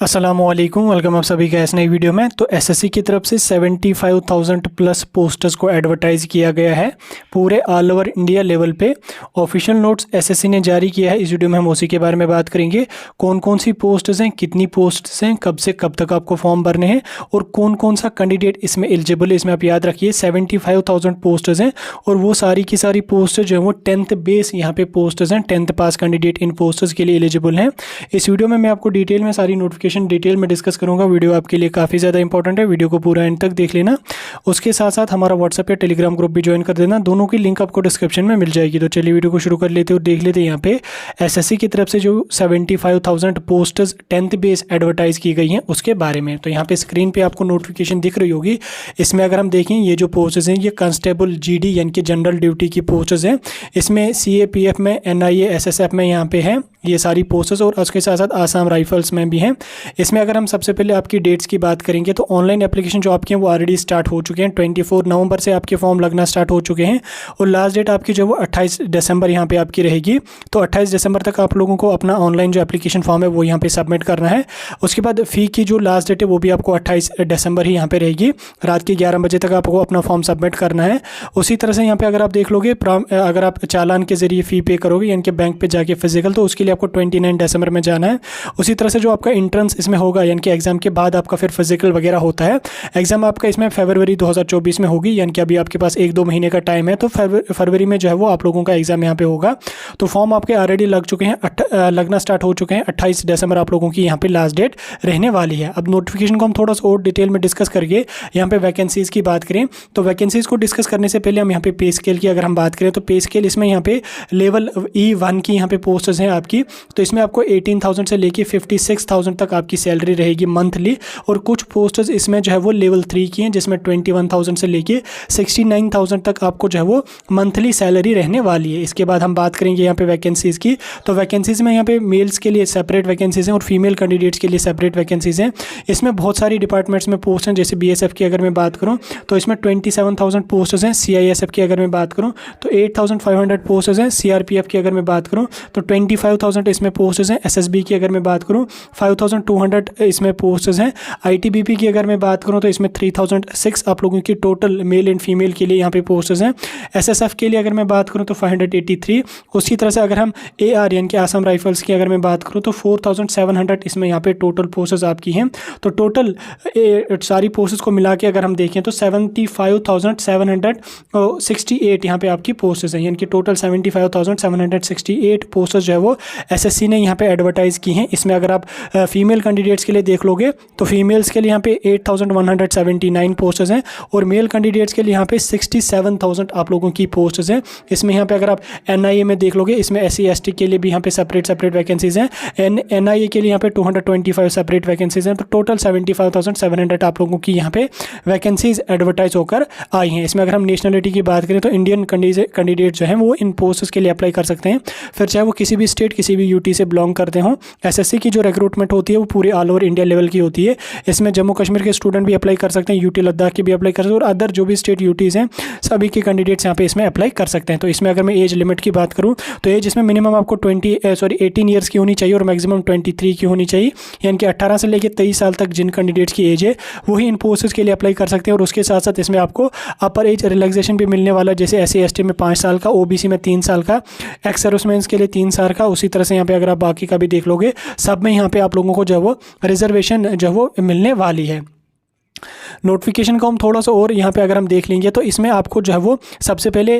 अस्सलामुअलैकुम, वेलकम आप सभी का इस नई वीडियो में। तो एसएससी की तरफ से 75,000 प्लस पोस्टर्स को एडवर्टाइज़ किया गया है पूरे ऑल ओवर इंडिया लेवल पे। ऑफिशियल नोट्स एसएससी ने जारी किया है। इस वीडियो में हम उसी के बारे में बात करेंगे। कौन कौन सी पोस्ट्स हैं, कितनी पोस्ट्स हैं, कब से कब तक आपको फॉर्म भरने हैं और कौन कौन सा कैंडिडेट इसमें एलिजिबल है। इसमें आप याद रखिए 75,000 पोस्टर्स हैं और वो सारी की सारी पोस्टर जो है वो 10th बेस यहाँ पे पोस्टर्स हैं। 10th pass candidate in posters के लिए एलिजिबल हैं। इस वीडियो में मैं आपको डिटेल में सारी नोटिफिकेशन डिटेल में डिस्कस करूंगा। वीडियो आपके लिए काफ़ी ज़्यादा इंपॉर्टेंट है, वीडियो को पूरा एंड तक देख लेना। उसके साथ साथ हमारा व्हाट्सएप या टेलीग्राम ग्रुप भी ज्वाइन कर देना, दोनों की लिंक आपको डिस्क्रिप्शन में मिल जाएगी। तो चलिए वीडियो को शुरू कर लेते और देख लेते हैं यहाँ पे एसएससी की तरफ से जो 75,000 पोस्टर्स 10th बेस एडवर्टाइज की गई हैं उसके बारे में। तो यहाँ पे स्क्रीन पे आपको नोटिफिकेशन दिख रही होगी। इसमें अगर हम देखें ये जो पोस्ट्स हैं ये कांस्टेबल जीडी यानी कि जनरल ड्यूटी की पोस्ट्स हैं। इसमें सीएपीएफ में, एनआईए, एसएसएफ में यहाँ पे हैं ये सारी पोस्टर्स और उसके साथ साथ आसाम राइफल्स में भी हैं। इसमें अगर हम सबसे पहले आपकी डेट्स की बात करेंगे तो ऑनलाइन एप्लीकेशन जो आपके हैं वो ऑलरेडी स्टार्ट हो चुके हैं। 24 नवंबर से आपके फॉर्म लगना स्टार्ट हो चुके हैं और लास्ट डेट आपकी जो है वो 28 दिसंबर यहाँ पे आपकी रहेगी। तो 28 दिसंबर तक आप लोगों को अपना ऑनलाइन जो एप्लीकेशन फॉर्म है वो यहाँ पे सबमिट करना है। उसके बाद फ़ी की जो लास्ट डेट है वो भी आपको 28 दिसंबर ही यहाँ पे रहेगी। रात के 11 बजे तक आपको अपना फॉर्म सबमिट करना है। उसी तरह से यहाँ पे अगर आप देख लोगे अगर आप चालान के जरिए फ़ी पे करोगे यानी कि बैंक पे जाके फिजिकल, तो उसके लिए आपको 29 दिसंबर में जाना है। उसी तरह से जो आपका इंट्रेंस इसमें होगा यानी कि एग्जाम के बाद आपका फिर फिजिकल वगैरह होता है। एग्जाम आपका इसमें फरवरी 2024 में होगी, यानी कि अभी आपके पास 1-2 महीने का टाइम है। तो फरवरी में जो है वो आप लोगों का एग्जाम यहाँ पे होगा। तो फॉर्म आपके ऑलरेडी लग चुके हैं, लगना स्टार्ट हो चुके हैं। 28 दिसंबर आप लोगों की यहाँ पे लास्ट डेट रहने वाली है। अब नोटिफिकेशन को हम थोड़ा सा और डिटेल में डिस्कस करके यहाँ पे वैकेंसीज़ की बात करें तो वैकेंसीज़ को डिस्कस करने से पहले हम यहाँ पे पे स्केल की अगर हम बात करें तो पे स्केल इसमें यहाँ पे लेवल E1 की यहाँ पे पोस्ट्स हैं आपकी। तो इसमें आपको 18,000 से लेके 56,000 तक आपकी सैलरी रहेगी मंथली। और कुछ पोस्टर्स इसमें जो है वो लेवल 3 की हैं जिसमें 21,000 से लेके 69,000 तक आपको जो है वो मंथली सैलरी रहने वाली है। इसके बाद हम बात करेंगे यहाँ पे वैकेंसीज़ की। तो वैकेंसीज़ में यहाँ पे मेल्स के लिए सेपरेट वैकेंसीज़ हैं और फीमेल कैंडिडेट्स के लिए सेपरेट वैकेंसीज़ हैं। इसमें बहुत सारी डिपार्टमेंट्स में पोस्ट हैं। जैसे बीएसएफ की अगर मैं बात करूँ तो इसमें 27,000 पोस्टर्स हैं। सीआईएसएफ की अगर मैं बात करूँ तो 8,500 पोस्टर्स हैं। सीआरपीएफ की अगर मैं बात करूँ तो 25,000 इसमें पोस्टर्स हैं। एसएसबी की अगर मैं बात करूँ 5,200 इसमें पोस्टर्स हैं। आईटीबीपी की अगर मैं बात करूँ तो इसमें 3,006 आप लोगों की टोटल मेल एंड फीमेल के लिए यहाँ पे पोस्टर्स हैं। एसएसएफ के लिए अगर मैं बात करूँ तो 583। उसी तरह से अगर हम एआर यानी कि आसाम राइफल्स की अगर मैं बात करूँ तो 4,700 इसमें यहाँ पे टोटल पोस्टर्स आपकी हैं। तो टोटल सारी पोस्टर्स को मिला के अगर हम देखें तो 75,768 यहाँ पे आपकी पोस्टर्स हैं, यानी कि टोटल 75,768 पोस्टर्स जो है वो एसएससी ने यहाँ पे एडवर्टाइज़ की हैं। इसमें अगर आप फीमेल कैंडिडेट्स के लिए देख लोगे तो फीमेल्स के लिए यहाँ पे 8,179 पोस्टर्स हैं और मेल कैंडिडेट्स के लिए यहाँ पे 67,000 आप लोगों की पोस्टर्स हैं। इसमें यहाँ पे अगर आप एनआईए में देख लोगे इसमें SC ST के लिए भी यहाँ पे सेपरेट वैकेंसीज़ हैं। एनआईए के लिए यहाँ पे 225 सेपरेट वैकेंसीज़ हैं। तो टोटल 75,700 आप लोगों की यहाँ पे वैकेंसीज़ एडवर्टाइज होकर आई हैं। इसमें अगर हम नेशनलिटी की बात करें तो इंडियन कैंडिडेट जो हैं वो इन पोस्ट्स के लिए अप्लाई कर सकते हैं, फिर चाहे वो किसी भी स्टेट किसी भी यूटी से बिलोंग करते हों। एसएससी की जो रिक्रूटमेंट होती है वो पूरे ऑल ओवर इंडिया लेवल की होती है। इसमें जम्मू कश्मीर के स्टूडेंट भी अप्लाई कर सकते हैं, यूटी लद्दाख के भी अप्लाई कर सकते हैं और अदर जो भी स्टेट यूटीज़ हैं सभी के कैंडिडेट्स यहाँ पे इसमें अप्लाई कर सकते हैं। तो इसमें अगर मैं एज लिमिट की बात करूँ तो एज इसमें मिनिमम आपको 18 ईयर्स की होनी चाहिए और मैक्सिमम 23 की होनी चाहिए, यानी कि 18 से लेकर 23 साल तक जिन कैंडिडेट्स की एज है वही इन पोस्ट्स के लिए अप्लाई कर सकते हैं। और उसके साथ साथ इसमें आपको अपर एज रिलैक्सेशन भी मिलने वाला है, जैसे SC ST में 5 साल का, OBC में 3 साल का, एक्स सर्विसमैन के लिए 3 साल का। उसी तरह से यहाँ पे अगर आप बाकी का भी देख लोगे सब में यहाँ पे आप लोगों को जो है वो रिजर्वेशन जो है वो मिलने वाली है। नोटिफिकेशन को हम थोड़ा सा और यहाँ पे अगर हम देख लेंगे तो इसमें आपको जो है वो सबसे पहले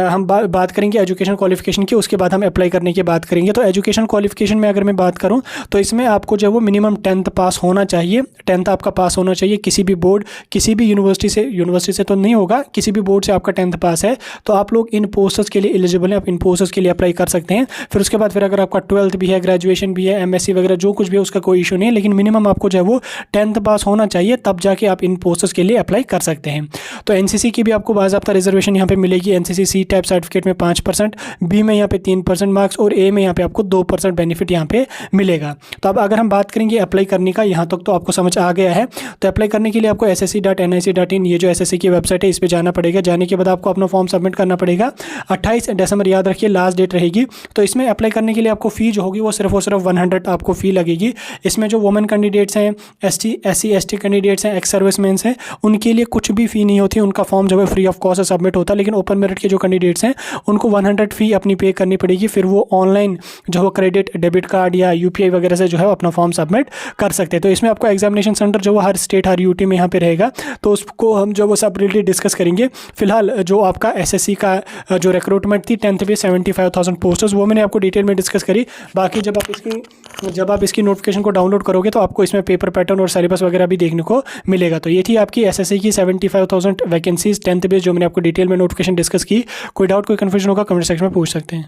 हम बात करेंगे एजुकेशन क्वालिफिकेशन की, उसके बाद हम अप्लाई करने की बात करेंगे। तो एजुकेशन क्वालिफिकेशन में अगर मैं बात करूँ तो इसमें आपको जो है वो मिनिमम 10th पास होना चाहिए। 10th आपका पास होना चाहिए किसी भी बोर्ड, किसी भी यूनिवर्सिटी से तो नहीं होगा, किसी भी बोर्ड से आपका 10th पास है तो आप लोग इन पोस्ट्स के लिए एलिजिबल हैं, आप इन पोस्ट्स के लिए अप्लाई कर सकते हैं। फिर उसके बाद फिर अगर आपका 12th भी है, ग्रेजुएशन भी है, MSc वगैरह जो कुछ भी है उसका कोई इशू नहीं है, लेकिन मिनिमम आपको जो है वो 10th पास होना चाहिए, तब जाके आप इन पोस्ट्स के लिए अप्लाई कर सकते हैं। तो एनसीसी की भी आपको बाज़ाब्ता रिजर्वेशन यहाँ पे मिलेगी। एनसीसी सी टाइप सर्टिफिकेट में 5%, बी में यहाँ पे 3% मार्क्स और ए में यहाँ पे आपको 2% बेनिफिट यहाँ पे मिलेगा। तो अब अगर हम बात करेंगे अप्लाई करने का, यहाँ तक तो आपको समझ आ गया है। तो अप्लाई करने के लिए आपको ssc.nic.in ये जो एसएससी की वेबसाइट है इस पर जाना पड़ेगा। जाने के बाद आपको अपना फॉर्म सबमिट करना पड़ेगा। 28 दिसंबर याद रखिए लास्ट डेट रहेगी। तो इसमें अप्लाई करने के लिए आपको फ़ी जो होगी वो सिर्फ और सिर्फ 100 आपको फ़ी लगेगी। इसमें जो वुमेन कैंडिडेट्स हैं, SC ST कैंडिडेट्स हैं, एक्स सर्विसमैन हैं, उनके लिए कुछ भी फ़ी नहीं होती। उनका फॉर्म जो है फ्री ऑफ कॉस्ट सबमिट होता है। लेकिन ओपन मेरिट के जो कैंडिडेट्स हैं उनको 100 फ़ी अपनी पे करनी पड़ेगी। फिर वो ऑनलाइन जो है क्रेडिट डेबिट कार्ड या UPI वगैरह से जो है अपना फॉर्म सबमिट कर सकते हैं। तो इसमें आपको एग्जामिनेशन सेंटर जो हर स्टेट हर यूटी में यहाँ पे रहेगा, तो उसको हम जो वो सेपरेटली डिस्कस करेंगे। फिलहाल जो आपका एसएससी का जो रिक्रूटमेंट थी 10th पे 75,000 पोस्टर्स, वो मैंने आपको डिटेल में डिस्कस करी। बाकी जब आप इसकी नोटिफिकेशन को डाउनलोड करोगे तो आपको इसमें पेपर पैटर्न और सिलेबस वगैरह भी देखने को मिलेगा। तो ये थी आपकी एसएससी की 75,000 वैकेंसीज 10th बेस जो मैंने आपको डिटेल में नोटिफिकेशन डिस्कस की। कोई डाउट कोई कन्फ्यूजन होगा कमेंट सेक्शन में पूछ सकते हैं।